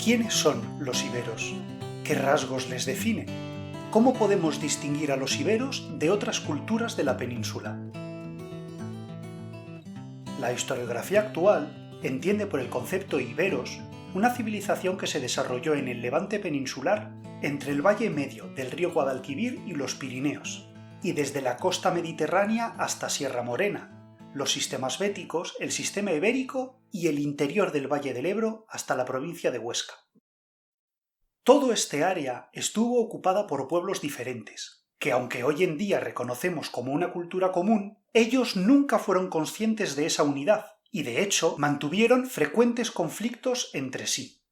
¿Quiénes son los iberos? ¿Qué rasgos les definen? ¿Cómo podemos distinguir a los iberos de otras culturas de la península? La historiografía actual entiende por el concepto iberos una civilización que se desarrolló en el Levante peninsular entre el valle medio del río Guadalquivir y los Pirineos, y desde la costa mediterránea hasta Sierra Morena, los sistemas béticos, el sistema ibérico y el interior del Valle del Ebro hasta la provincia de Huesca. Todo este área estuvo ocupada por pueblos diferentes, que aunque hoy en día reconocemos como una cultura común, ellos nunca fueron conscientes de esa unidad y de hecho mantuvieron frecuentes conflictos entre sí.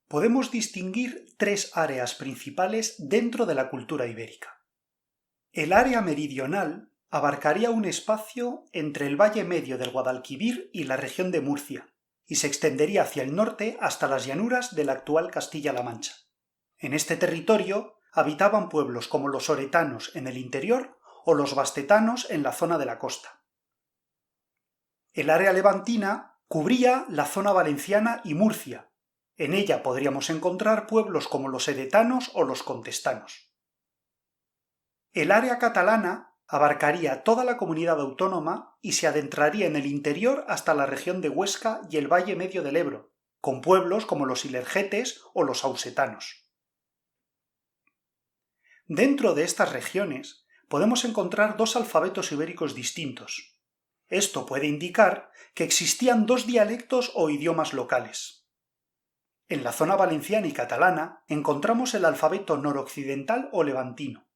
Podemos distinguir tres áreas principales dentro de la cultura ibérica. El área meridional abarcaría un espacio entre el valle medio del Guadalquivir y la región de Murcia, y se extendería hacia el norte hasta las llanuras de la actual Castilla-La Mancha. En este territorio habitaban pueblos como los oretanos en el interior o los bastetanos en la zona de la costa. El área levantina cubría la zona valenciana y Murcia. En ella podríamos encontrar pueblos como los edetanos o los contestanos. El área catalana abarcaría toda la comunidad autónoma y se adentraría en el interior hasta la región de Huesca y el valle medio del Ebro, con pueblos como los ilergetes o los ausetanos. Dentro de estas regiones podemos encontrar dos alfabetos ibéricos distintos. Esto puede indicar que existían dos dialectos o idiomas locales. En la zona valenciana y catalana encontramos el alfabeto noroccidental o levantino.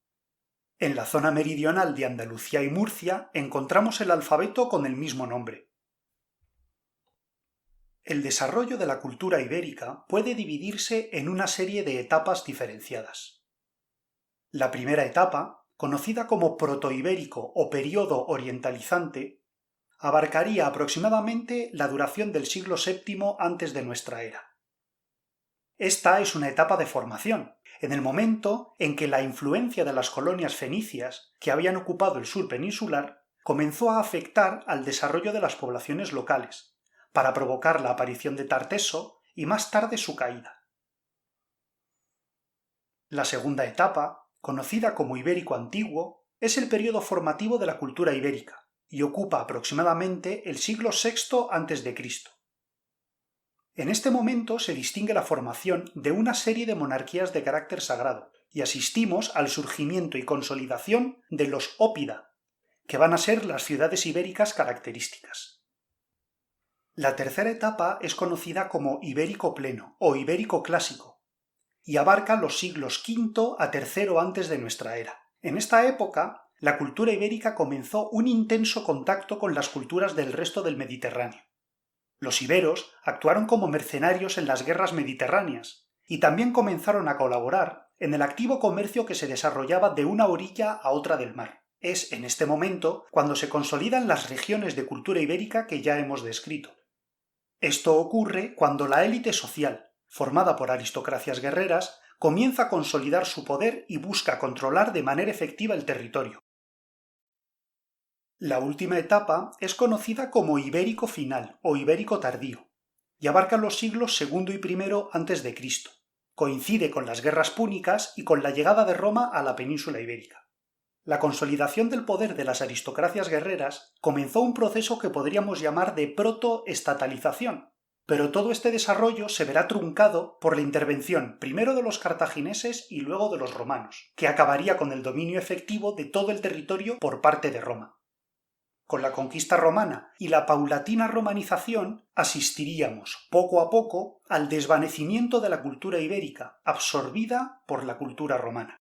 En la zona meridional de Andalucía y Murcia encontramos el alfabeto con el mismo nombre. El desarrollo de la cultura ibérica puede dividirse en una serie de etapas diferenciadas. La primera etapa, conocida como protoibérico o período orientalizante, abarcaría aproximadamente la duración del siglo VII antes de nuestra era. Esta es una etapa de formación, en el momento en que la influencia de las colonias fenicias que habían ocupado el sur peninsular comenzó a afectar al desarrollo de las poblaciones locales, para provocar la aparición de Tarteso y más tarde su caída. La segunda etapa, conocida como Ibérico Antiguo, es el periodo formativo de la cultura ibérica y ocupa aproximadamente el siglo VI a.C. En este momento se distingue la formación de una serie de monarquías de carácter sagrado y asistimos al surgimiento y consolidación de los óppida, que van a ser las ciudades ibéricas características. La tercera etapa es conocida como Ibérico Pleno o Ibérico Clásico y abarca los siglos V a III antes de nuestra era. En esta época, la cultura ibérica comenzó un intenso contacto con las culturas del resto del Mediterráneo. Los iberos actuaron como mercenarios en las guerras mediterráneas y también comenzaron a colaborar en el activo comercio que se desarrollaba de una orilla a otra del mar. Es en este momento cuando se consolidan las regiones de cultura ibérica que ya hemos descrito. Esto ocurre cuando la élite social, formada por aristocracias guerreras, comienza a consolidar su poder y busca controlar de manera efectiva el territorio. La última etapa es conocida como Ibérico Final o Ibérico Tardío y abarca los siglos II y I a.C. Coincide con las guerras púnicas y con la llegada de Roma a la península ibérica. La consolidación del poder de las aristocracias guerreras comenzó un proceso que podríamos llamar de protoestatalización, pero todo este desarrollo se verá truncado por la intervención primero de los cartagineses y luego de los romanos, que acabaría con el dominio efectivo de todo el territorio por parte de Roma. Con la conquista romana y la paulatina romanización asistiríamos poco a poco al desvanecimiento de la cultura ibérica, absorbida por la cultura romana.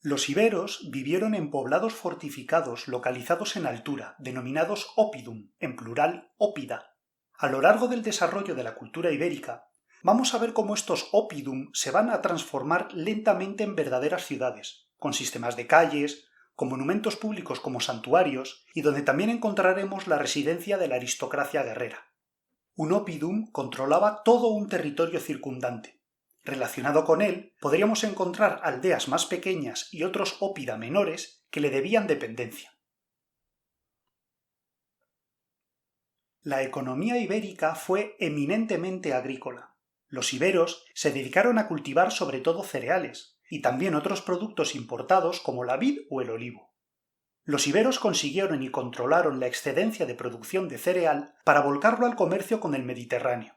Los iberos vivieron en poblados fortificados localizados en altura, denominados oppidum, en plural óppida. A lo largo del desarrollo de la cultura ibérica, vamos a ver cómo estos oppidum se van a transformar lentamente en verdaderas ciudades, con sistemas de calles, con monumentos públicos como santuarios y donde también encontraremos la residencia de la aristocracia guerrera. Un oppidum controlaba todo un territorio circundante. Relacionado con él, podríamos encontrar aldeas más pequeñas y otros oppida menores que le debían dependencia. La economía ibérica fue eminentemente agrícola. Los iberos se dedicaron a cultivar sobre todo cereales, y también otros productos importados como la vid o el olivo. Los iberos consiguieron y controlaron la excedencia de producción de cereal para volcarlo al comercio con el Mediterráneo.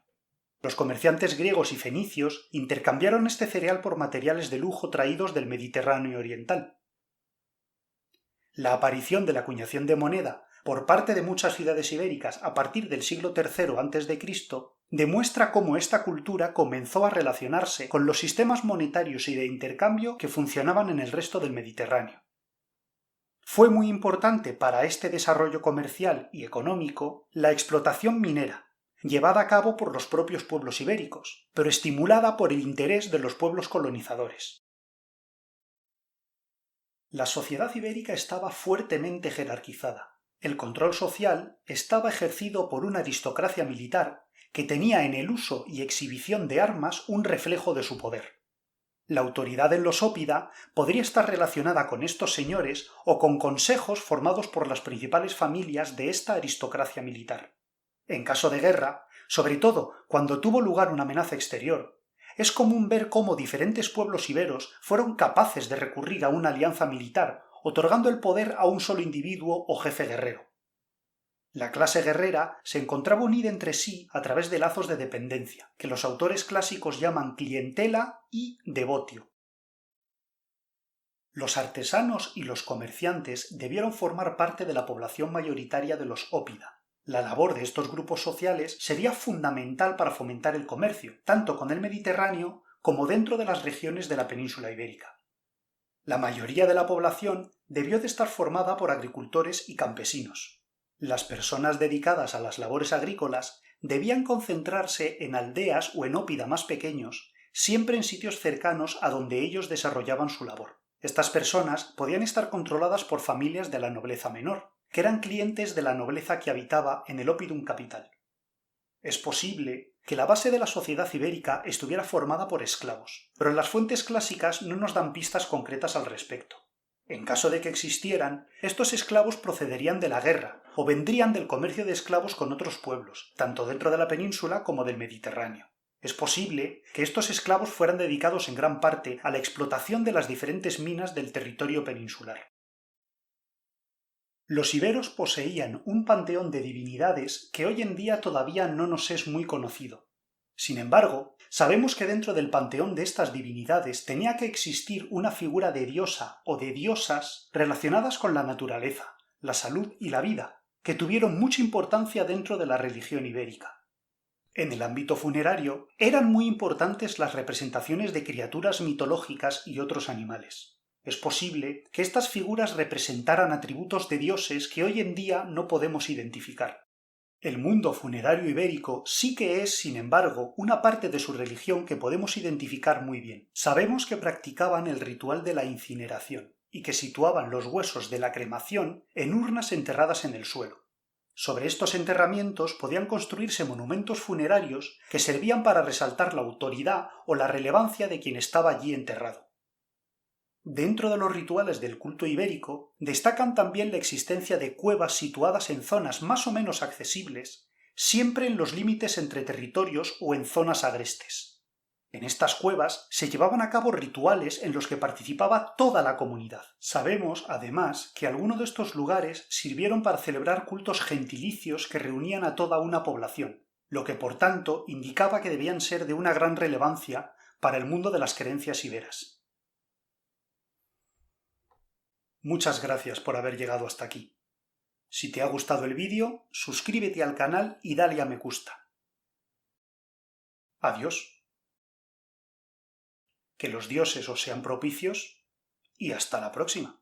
Los comerciantes griegos y fenicios intercambiaron este cereal por materiales de lujo traídos del Mediterráneo oriental. La aparición de la acuñación de moneda por parte de muchas ciudades ibéricas a partir del siglo III a.C. demuestra cómo esta cultura comenzó a relacionarse con los sistemas monetarios y de intercambio que funcionaban en el resto del Mediterráneo. Fue muy importante para este desarrollo comercial y económico la explotación minera, llevada a cabo por los propios pueblos ibéricos, pero estimulada por el interés de los pueblos colonizadores. La sociedad ibérica estaba fuertemente jerarquizada. El control social estaba ejercido por una aristocracia militar que tenía en el uso y exhibición de armas un reflejo de su poder. La autoridad en los ópida podría estar relacionada con estos señores o con consejos formados por las principales familias de esta aristocracia militar. En caso de guerra, sobre todo cuando tuvo lugar una amenaza exterior, es común ver cómo diferentes pueblos iberos fueron capaces de recurrir a una alianza militar, otorgando el poder a un solo individuo o jefe guerrero. La clase guerrera se encontraba unida entre sí a través de lazos de dependencia, que los autores clásicos llaman clientela y devotio. Los artesanos y los comerciantes debieron formar parte de la población mayoritaria de los ópida. La labor de estos grupos sociales sería fundamental para fomentar el comercio, tanto con el Mediterráneo como dentro de las regiones de la península ibérica. La mayoría de la población debió de estar formada por agricultores y campesinos. Las personas dedicadas a las labores agrícolas debían concentrarse en aldeas o en ópida más pequeños, siempre en sitios cercanos a donde ellos desarrollaban su labor. Estas personas podían estar controladas por familias de la nobleza menor, que eran clientes de la nobleza que habitaba en el oppidum capital. Es posible que la base de la sociedad ibérica estuviera formada por esclavos, pero las fuentes clásicas no nos dan pistas concretas al respecto. En caso de que existieran, estos esclavos procederían de la guerra o vendrían del comercio de esclavos con otros pueblos, tanto dentro de la península como del Mediterráneo. Es posible que estos esclavos fueran dedicados en gran parte a la explotación de las diferentes minas del territorio peninsular. Los iberos poseían un panteón de divinidades que hoy en día todavía no nos es muy conocido. Sin embargo, sabemos que dentro del panteón de estas divinidades tenía que existir una figura de diosa o de diosas relacionadas con la naturaleza, la salud y la vida, que tuvieron mucha importancia dentro de la religión ibérica. En el ámbito funerario, eran muy importantes las representaciones de criaturas mitológicas y otros animales. Es posible que estas figuras representaran atributos de dioses que hoy en día no podemos identificar. El mundo funerario ibérico sí que es, sin embargo, una parte de su religión que podemos identificar muy bien. Sabemos que practicaban el ritual de la incineración y que situaban los huesos de la cremación en urnas enterradas en el suelo. Sobre estos enterramientos podían construirse monumentos funerarios que servían para resaltar la autoridad o la relevancia de quien estaba allí enterrado. Dentro de los rituales del culto ibérico destacan también la existencia de cuevas situadas en zonas más o menos accesibles, siempre en los límites entre territorios o en zonas agrestes. En estas cuevas se llevaban a cabo rituales en los que participaba toda la comunidad. Sabemos, además, que algunos de estos lugares sirvieron para celebrar cultos gentilicios que reunían a toda una población, lo que por tanto indicaba que debían ser de una gran relevancia para el mundo de las creencias iberas. Muchas gracias por haber llegado hasta aquí. Si te ha gustado el vídeo, suscríbete al canal y dale a me gusta. Adiós. Que los dioses os sean propicios y hasta la próxima.